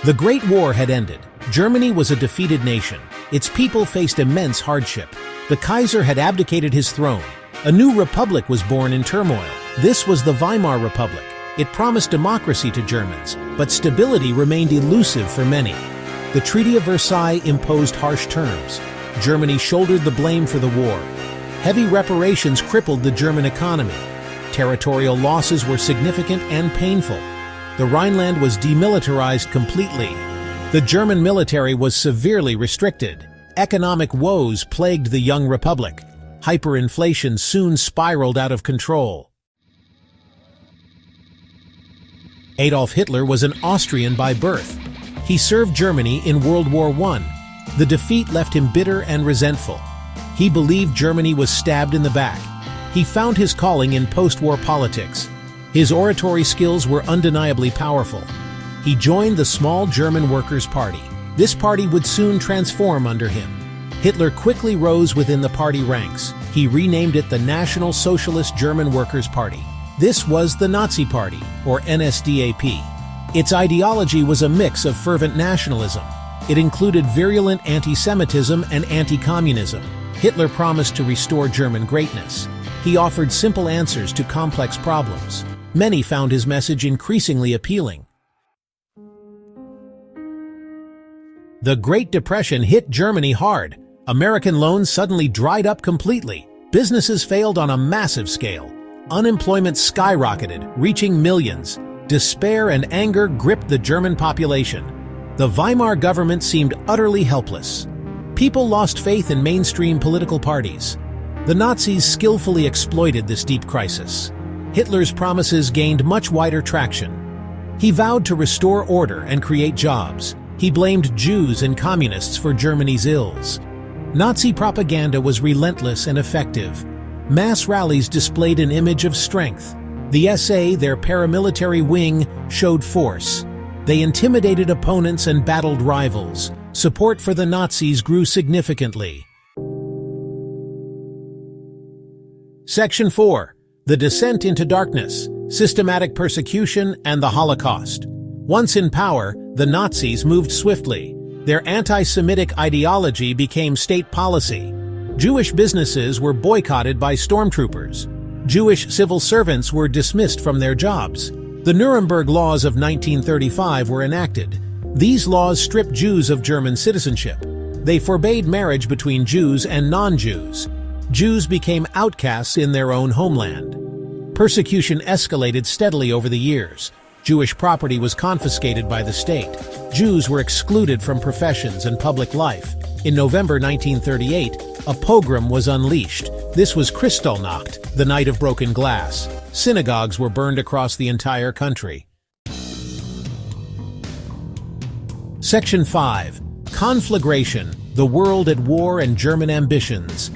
The Great War had ended. Germany was a defeated nation. Its people faced immense hardship. The Kaiser had abdicated his throne. A new republic was born in turmoil. This was the Weimar Republic. It promised democracy to Germans, but stability remained elusive for many. The Treaty of Versailles imposed harsh terms. Germany shouldered the blame for the war. Heavy reparations crippled the German economy. Territorial losses were significant and painful. The Rhineland was demilitarized completely. The German military was severely restricted. Economic woes plagued the young republic. Hyperinflation soon spiraled out of control. Adolf Hitler was an Austrian by birth. He served Germany in World War I. The defeat left him bitter and resentful. He believed Germany was stabbed in the back. He found his calling in post-war politics. His oratory skills were undeniably powerful. He joined the small German Workers' Party. This party would soon transform under him. Hitler quickly rose within the party ranks. He renamed it the National Socialist German Workers' Party. This was the Nazi Party, or NSDAP. Its ideology was a mix of fervent nationalism. It included virulent anti-Semitism and anti-communism. Hitler promised to restore German greatness. He offered simple answers to complex problems. Many found his message increasingly appealing. The Great Depression hit Germany hard. American loans suddenly dried up completely. Businesses failed on a massive scale. Unemployment skyrocketed, reaching millions. Despair and anger gripped the German population. The Weimar government seemed utterly helpless. People lost faith in mainstream political parties. The Nazis skillfully exploited this deep crisis. Hitler's promises gained much wider traction. He vowed to restore order and create jobs. He blamed Jews and communists for Germany's ills. Nazi propaganda was relentless and effective. Mass rallies displayed an image of strength. The SA, their paramilitary wing, showed force. They intimidated opponents and battled rivals. Support for the Nazis grew significantly. Section 4. The Descent into Darkness, Systematic Persecution, and the Holocaust. Once in power, the Nazis moved swiftly. Their anti-Semitic ideology became state policy. Jewish businesses were boycotted by stormtroopers. Jewish civil servants were dismissed from their jobs. The Nuremberg Laws of 1935 were enacted. These laws stripped Jews of German citizenship. They forbade marriage between Jews and non-Jews. Jews became outcasts in their own homeland. Persecution escalated steadily over the years. Jewish property was confiscated by the state. Jews were excluded from professions and public life. In November 1938, a pogrom was unleashed. This was Kristallnacht, the Night of Broken Glass. Synagogues were burned across the entire country. Section 5. Conflagration, the world at war and German ambitions.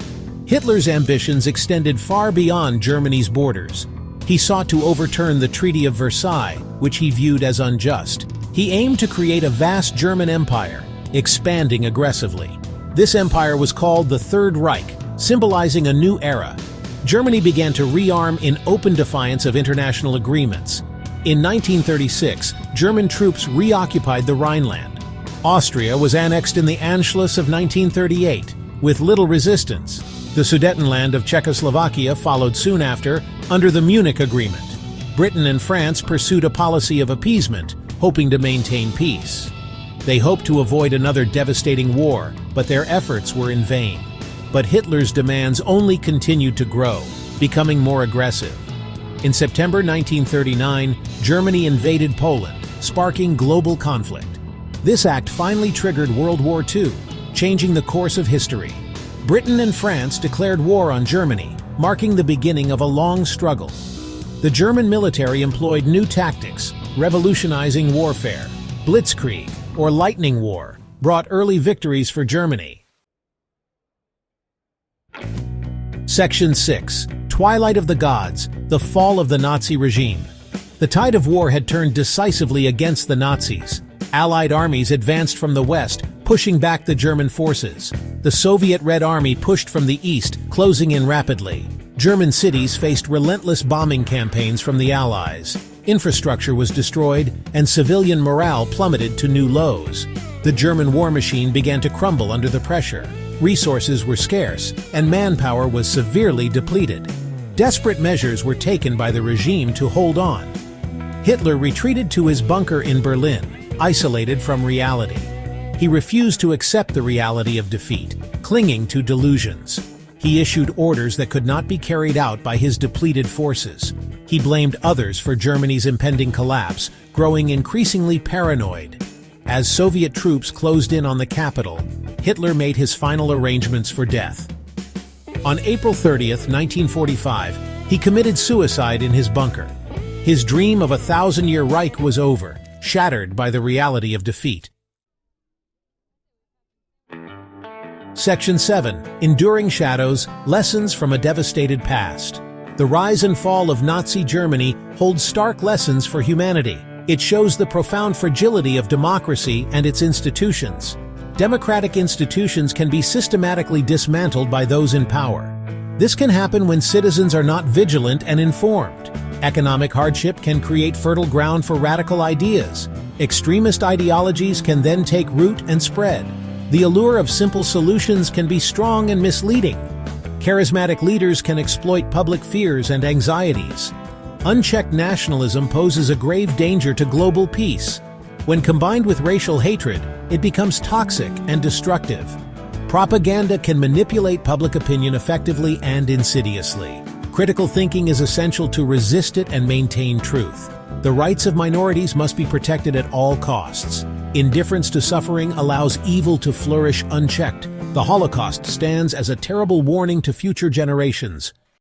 Hitler's ambitions extended far beyond Germany's borders. He sought to overturn the Treaty of Versailles, which he viewed as unjust. He aimed to create a vast German empire, expanding aggressively. This empire was called the Third Reich, symbolizing a new era. Germany began to rearm in open defiance of international agreements. In 1936, German troops reoccupied the Rhineland. Austria was annexed in the Anschluss of 1938, with little resistance. The Sudetenland of Czechoslovakia followed soon after, under the Munich Agreement. Britain and France pursued a policy of appeasement, hoping to maintain peace. They hoped to avoid another devastating war, but their efforts were in vain. But Hitler's demands only continued to grow, becoming more aggressive. In September 1939, Germany invaded Poland, sparking global conflict. This act finally triggered World War II, changing the course of history. Britain and France declared war on Germany, marking the beginning of a long struggle. The German military employed new tactics, revolutionizing warfare. Blitzkrieg, or lightning war, brought early victories for Germany. Section 6. Twilight of the Gods, the fall of the Nazi regime. The tide of war had turned decisively against the Nazis. Allied armies advanced from the west, pushing back the German forces. The Soviet Red Army pushed from the east, closing in rapidly. German cities faced relentless bombing campaigns from the Allies. Infrastructure was destroyed, and civilian morale plummeted to new lows. The German war machine began to crumble under the pressure. Resources were scarce, and manpower was severely depleted. Desperate measures were taken by the regime to hold on. Hitler retreated to his bunker in Berlin, isolated from reality. He refused to accept the reality of defeat, clinging to delusions. He issued orders that could not be carried out by his depleted forces. He blamed others for Germany's impending collapse, growing increasingly paranoid. As Soviet troops closed in on the capital, Hitler made his final arrangements for death. On April 30th, 1945, he committed suicide in his bunker. His dream of a 1,000-year Reich was over, shattered by the reality of defeat. Section 7. Enduring Shadows, Lessons from a Devastated Past. The rise and fall of Nazi Germany holds stark lessons for humanity. It shows the profound fragility of democracy and its institutions. Democratic institutions can be systematically dismantled by those in power. This can happen when citizens are not vigilant and informed. Economic hardship can create fertile ground for radical ideas. Extremist ideologies can then take root and spread. The allure of simple solutions can be strong and misleading. Charismatic leaders can exploit public fears and anxieties. Unchecked nationalism poses a grave danger to global peace. When combined with racial hatred, it becomes toxic and destructive. Propaganda can manipulate public opinion effectively and insidiously. Critical thinking is essential to resist it and maintain truth. The rights of minorities must be protected at all costs. Indifference to suffering allows evil to flourish unchecked. The Holocaust stands as a terrible warning to future generations.